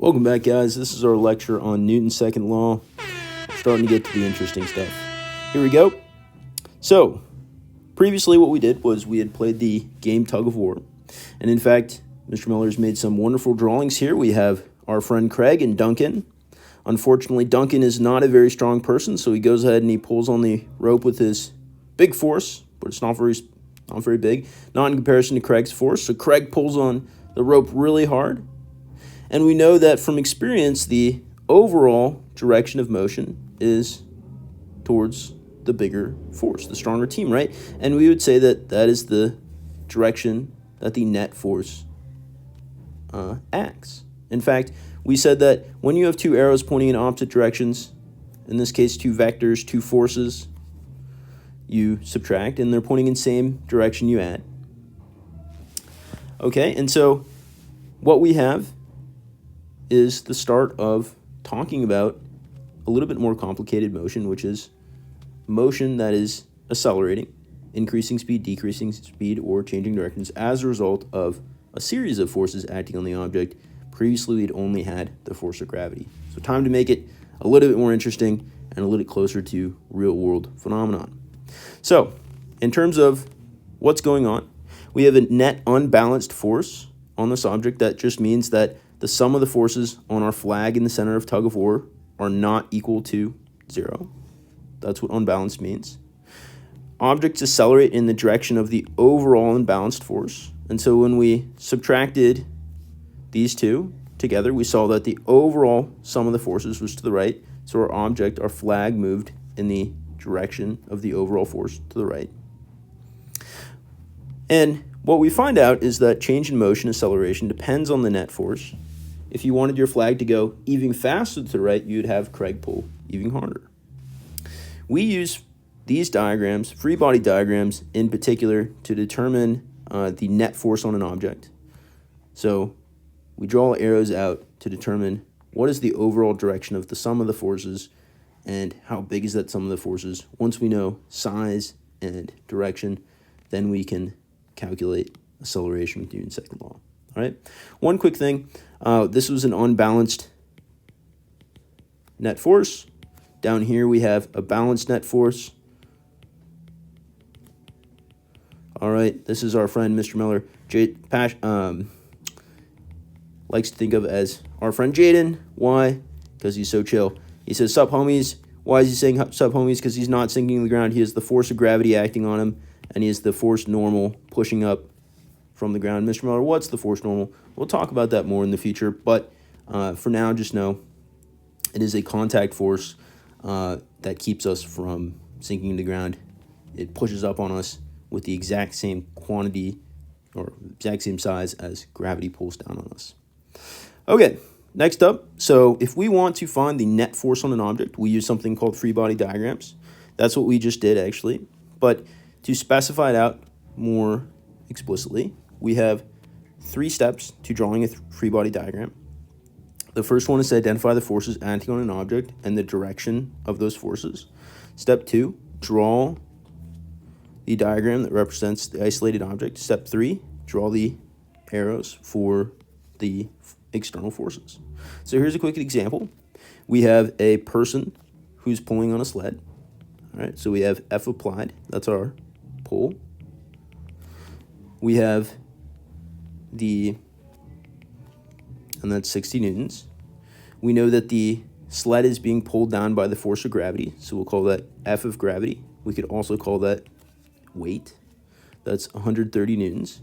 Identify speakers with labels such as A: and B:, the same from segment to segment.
A: Welcome back, guys. This is our lecture on Newton's second law. Starting to get to the interesting stuff. Here we go. So, previously what we did was we had played the game Tug of War. And in fact, Mr. Mellor's made some wonderful drawings here. We have our friend Craig and Duncan. Unfortunately, Duncan is not a very strong person, so he goes ahead and he pulls on the rope with his big force, but it's not very big, not in comparison to Craig's force. So Craig pulls on the rope really hard. And we know that from experience, the overall direction of motion is towards the bigger force, the stronger team, right? And we would say that that is the direction that the net force acts. In fact, we said that when you have two arrows pointing in opposite directions, in this case, two vectors, two forces, you subtract, and they're pointing in the same direction, you add. Okay, and so what we have is the start of talking about a little bit more complicated motion, which is motion that is accelerating, increasing speed, decreasing speed, or changing directions as a result of a series of forces acting on the object. Previously, we'd only had the force of gravity. So time to make it a little bit more interesting and a little bit closer to real-world phenomenon. So, in terms of what's going on, we have a net unbalanced force on this object. That just means that the sum of the forces on our flag in the center of Tug of War are not equal to 0. That's what unbalanced means. Objects accelerate in the direction of the overall unbalanced force. And so when we subtracted these two together, we saw that the overall sum of the forces was to the right. So our object, our flag, moved in the direction of the overall force to the right. And what we find out is that change in motion acceleration depends on the net force. If you wanted your flag to go even faster to the right, you'd have Craig pull even harder. We use these diagrams, free body diagrams in particular, to determine the net force on an object. So we draw arrows out to determine what is the overall direction of the sum of the forces and how big is that sum of the forces. Once we know size and direction, then we can calculate acceleration with Newton's second law. All right. One quick thing. This was an unbalanced net force. Down here we have a balanced net force. All right. This is our friend Mr. Mellor. Likes to think of as our friend Jaden. Why? Because he's so chill. He says, "Sup, homies." Why is he saying sup, homies? Because he's not sinking to the ground. He has the force of gravity acting on him, and he has the force normal pushing up from the ground. Mr. Mellor, what's the force normal? We'll talk about that more in the future, but for now, just know it is a contact force that keeps us from sinking to the ground. It pushes up on us with the exact same quantity or exact same size as gravity pulls down on us. Okay, next up, so if we want to find the net force on an object, we use something called free body diagrams. That's what we just did, actually. But to specify it out more explicitly, we have 3 steps to drawing a free body diagram. The first one is to identify the forces acting on an object and the direction of those forces. Step 2, draw the diagram that represents the isolated object. Step 3, draw the arrows for the external forces. So here's a quick example. We have a person who's pulling on a sled. All right, so we have F applied. That's our pull. We have and that's 60 newtons. We know that the sled is being pulled down by the force of gravity, so we'll call that F of gravity. We could also call that weight. That's 130 newtons.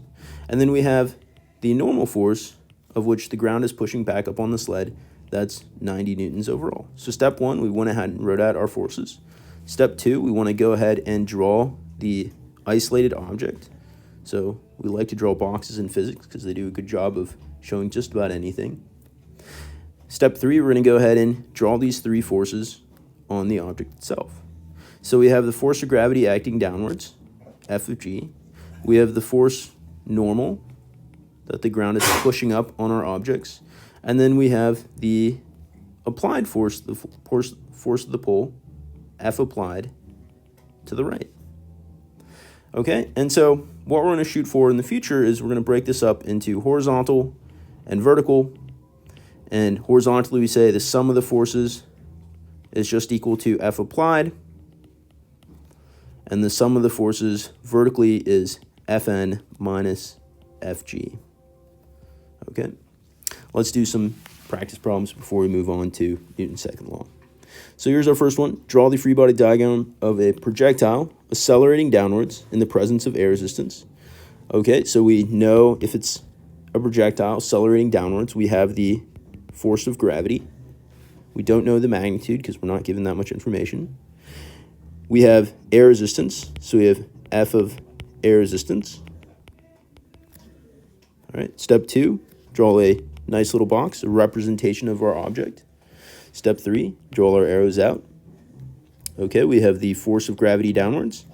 A: And then we have the normal force, of which the ground is pushing back up on the sled. That's 90 newtons overall. So step 1, we went ahead and wrote out our forces. Step 2, we want to go ahead and draw the isolated object. So we like to draw boxes in physics because they do a good job of showing just about anything. Step 3, we're going to go ahead and draw these 3 forces on the object itself. So we have the force of gravity acting downwards, F of G. We have the force normal, that the ground is pushing up on our objects. And then we have the applied force, the force of the pull, F applied, to the right. Okay, and so what we're going to shoot for in the future is we're going to break this up into horizontal and vertical. And horizontally, we say the sum of the forces is just equal to F applied. And the sum of the forces vertically is Fn minus Fg. Okay, let's do some practice problems before we move on to Newton's second law. So here's our first one. Draw the free body diagram of a projectile accelerating downwards in the presence of air resistance. Okay, so we know if it's a projectile accelerating downwards, we have the force of gravity. We don't know the magnitude because we're not given that much information. We have air resistance, so we have F of air resistance. All right, step 2, draw a nice little box, a representation of our object. Step 3, draw our arrows out. Okay, we have the force of gravity downwards.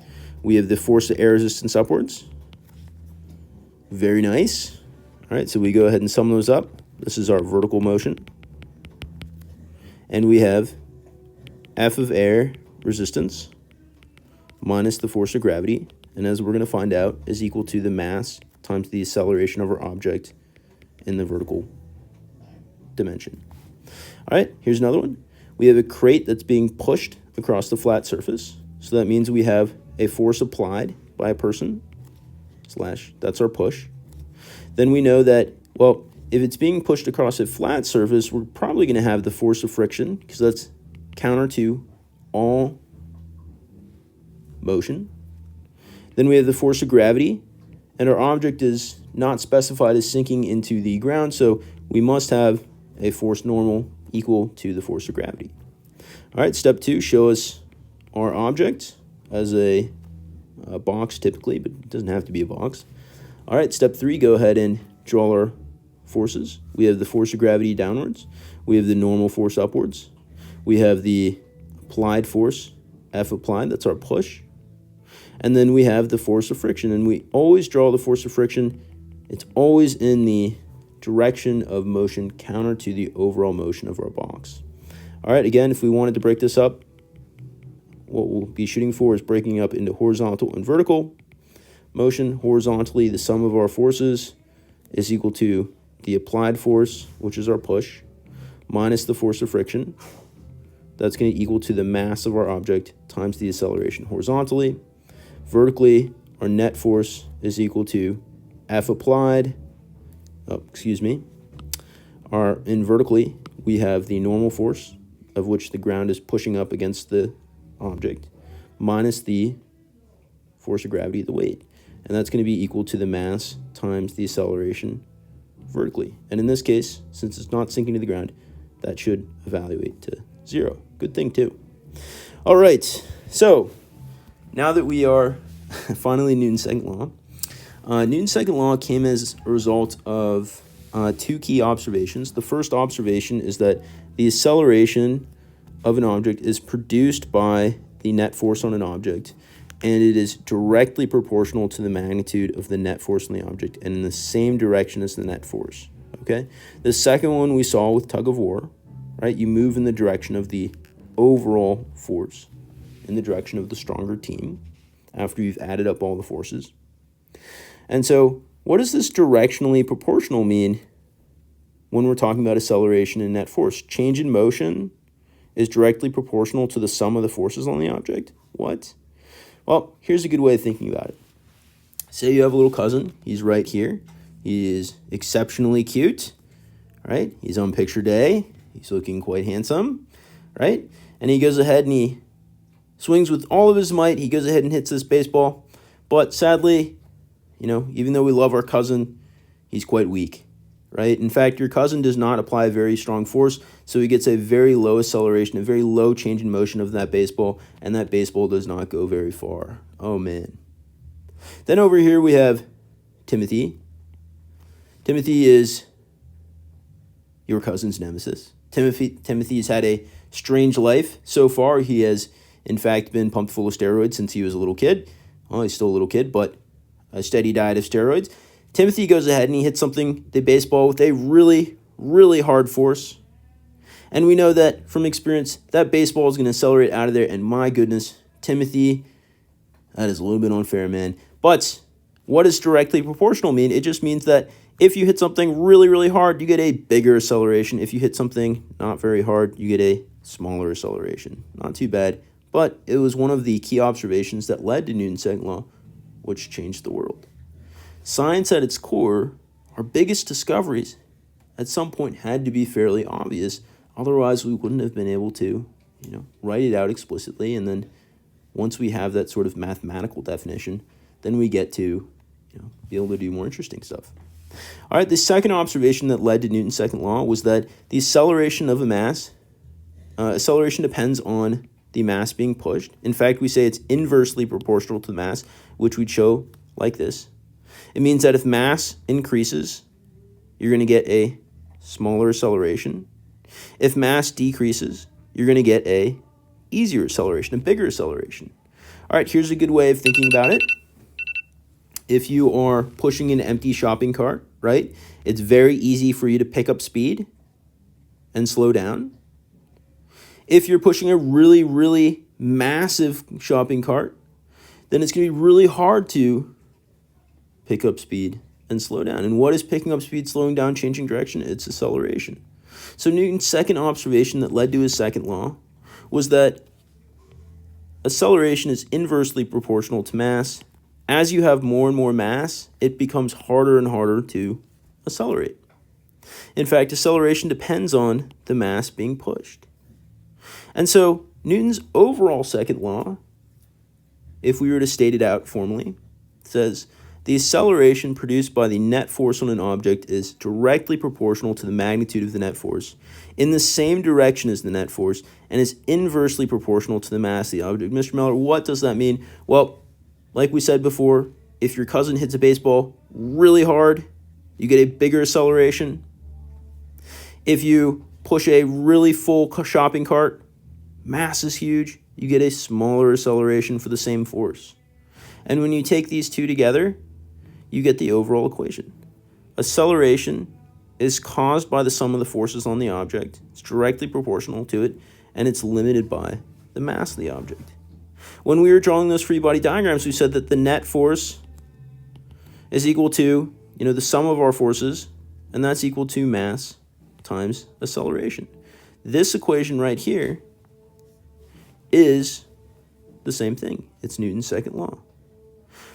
A: We have the force of air resistance upwards. Very nice. All right, so we go ahead and sum those up. This is our vertical motion. And we have F of air resistance minus the force of gravity, and as we're going to find out, is equal to the mass times the acceleration of our object in the vertical dimension. All right, here's another one. We have a crate that's being pushed across the flat surface. So that means we have a force applied by a person, slash, that's our push. Then we know that, well, if it's being pushed across a flat surface, we're probably going to have the force of friction, because that's counter to all motion. Then we have the force of gravity, and our object is not specified as sinking into the ground, so we must have a force normal equal to the force of gravity. All right, step 2, show us our object as a box typically, but it doesn't have to be a box. All right, step 3, go ahead and draw our forces. We have the force of gravity downwards. We have the normal force upwards. We have the applied force, F applied, that's our push. And then we have the force of friction, and we always draw the force of friction. It's always in the direction of motion counter to the overall motion of our box. All right, again, if we wanted to break this up, what we'll be shooting for is breaking up into horizontal and vertical motion. Horizontally, the sum of our forces is equal to the applied force, which is our push, minus the force of friction. That's going to equal to the mass of our object times the acceleration horizontally. Vertically, our net force is equal to F applied. In vertically, we have the normal force, of which the ground is pushing up against the object, minus the force of gravity, the weight. And that's going to be equal to the mass times the acceleration vertically. And in this case, since it's not sinking to the ground, that should evaluate to 0. Good thing, too. All right, so now that we are finally Newton's second law, Newton's second law came as a result of 2 key observations. The first observation is that the acceleration of an object is produced by the net force on an object, and it is directly proportional to the magnitude of the net force on the object and in the same direction as the net force. Okay. The second one we saw with tug of war, right? You move in the direction of the overall force, in the direction of the stronger team after you've added up all the forces. And so what does this directionally proportional mean when we're talking about acceleration and net force? Change in motion is directly proportional to the sum of the forces on the object. What? Well, here's a good way of thinking about it. Say you have a little cousin. He's right here. He is exceptionally cute, right? He's on picture day. He's looking quite handsome, right? And he goes ahead and he swings with all of his might. He goes ahead and hits this baseball. But sadly, you know, even though we love our cousin, he's quite weak, right? In fact, your cousin does not apply a very strong force, so he gets a very low acceleration, a very low change in motion of that baseball, and that baseball does not go very far. Oh, man. Then over here we have Timothy. Timothy is your cousin's nemesis. Timothy's had a strange life so far. He has, in fact, been pumped full of steroids since he was a little kid. Well, he's still a little kid, but a steady diet of steroids. Timothy goes ahead and he hits the baseball with a really, really hard force. And we know that from experience, that baseball is going to accelerate out of there. And my goodness, Timothy, that is a little bit unfair, man. But what does directly proportional mean? It just means that If you hit something really, really hard, you get a bigger acceleration. If you hit something not very hard, you get a smaller acceleration. Not too bad, but it was one of the key observations that led to Newton's second law, which changed the world. Science at its core, our biggest discoveries, at some point had to be fairly obvious. Otherwise, we wouldn't have been able to, write it out explicitly. And then once we have that sort of mathematical definition, then we get to, be able to do more interesting stuff. All right, the second observation that led to Newton's second law was that the acceleration of a mass, acceleration depends on the mass being pushed. In fact, we say it's inversely proportional to the mass, which we'd show like this. It means that if mass increases, you're going to get a smaller acceleration. If mass decreases, you're going to get a easier acceleration, a bigger acceleration. All right, here's a good way of thinking about it. If you are pushing an empty shopping cart, right, it's very easy for you to pick up speed and slow down. If you're pushing a really, really massive shopping cart, then it's going to be really hard to pick up speed and slow down. And what is picking up speed, slowing down, changing direction? It's acceleration. So Newton's second observation that led to his second law was that acceleration is inversely proportional to mass. As you have more and more mass, it becomes harder and harder to accelerate. In fact, acceleration depends on the mass being pushed. And so Newton's overall second law, if we were to state it out formally, says the acceleration produced by the net force on an object is directly proportional to the magnitude of the net force in the same direction as the net force and is inversely proportional to the mass of the object. Mr. Mellor, what does that mean? Well, like we said before, if your cousin hits a baseball really hard, you get a bigger acceleration. If you push a really full shopping cart, mass is huge, you get a smaller acceleration for the same force. And when you take these two together, you get the overall equation. Acceleration is caused by the sum of the forces on the object. It's directly proportional to it, and it's limited by the mass of the object. When we were drawing those free body diagrams, we said that the net force is equal to, the sum of our forces, and that's equal to mass times acceleration. This equation right here is the same thing. It's Newton's second law.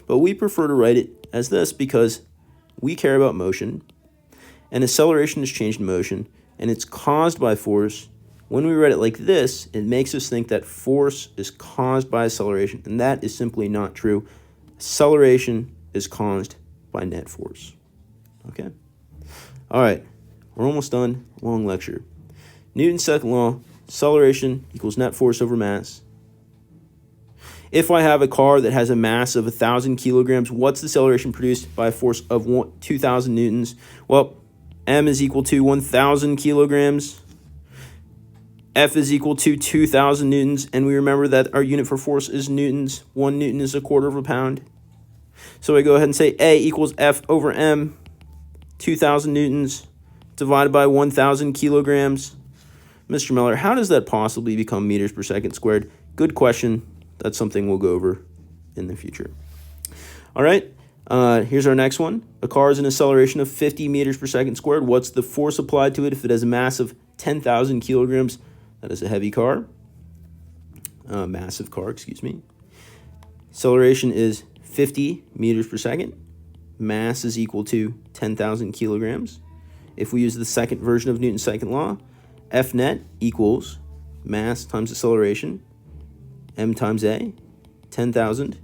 A: But we prefer to write it as this because we care about motion, and acceleration is change in motion, and it's caused by force. When we write it like this, it makes us think that force is caused by acceleration, and that is simply not true. Acceleration is caused by net force. Okay? All right, we're almost done. Long lecture. Newton's second law, acceleration equals net force over mass. If I have a car that has a mass of 1,000 kilograms, what's the acceleration produced by a force of 2,000 newtons? Well, M is equal to 1,000 kilograms. F is equal to 2,000 newtons. And we remember that our unit for force is newtons. 1 newton is a quarter of a pound. So I go ahead and say A equals F over M, 2,000 newtons, divided by 1,000 kilograms. Mr. Mellor, how does that possibly become meters per second squared? Good question. That's something we'll go over in the future. All right, here's our next one. A car has an acceleration of 50 meters per second squared. What's the force applied to it if it has a mass of 10,000 kilograms? That is a heavy car. Massive car, excuse me. Acceleration is 50 meters per second. Mass is equal to 10,000 kilograms. If we use the second version of Newton's second law, F net equals mass times acceleration, M times A, 10,000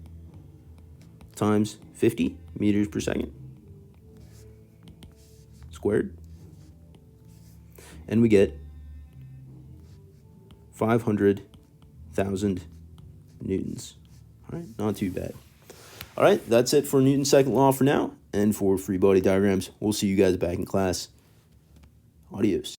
A: times 50 meters per second squared. And we get 500,000 newtons. All right, not too bad. All right, that's it for Newton's second law for now. And for free body diagrams, we'll see you guys back in class. Adios.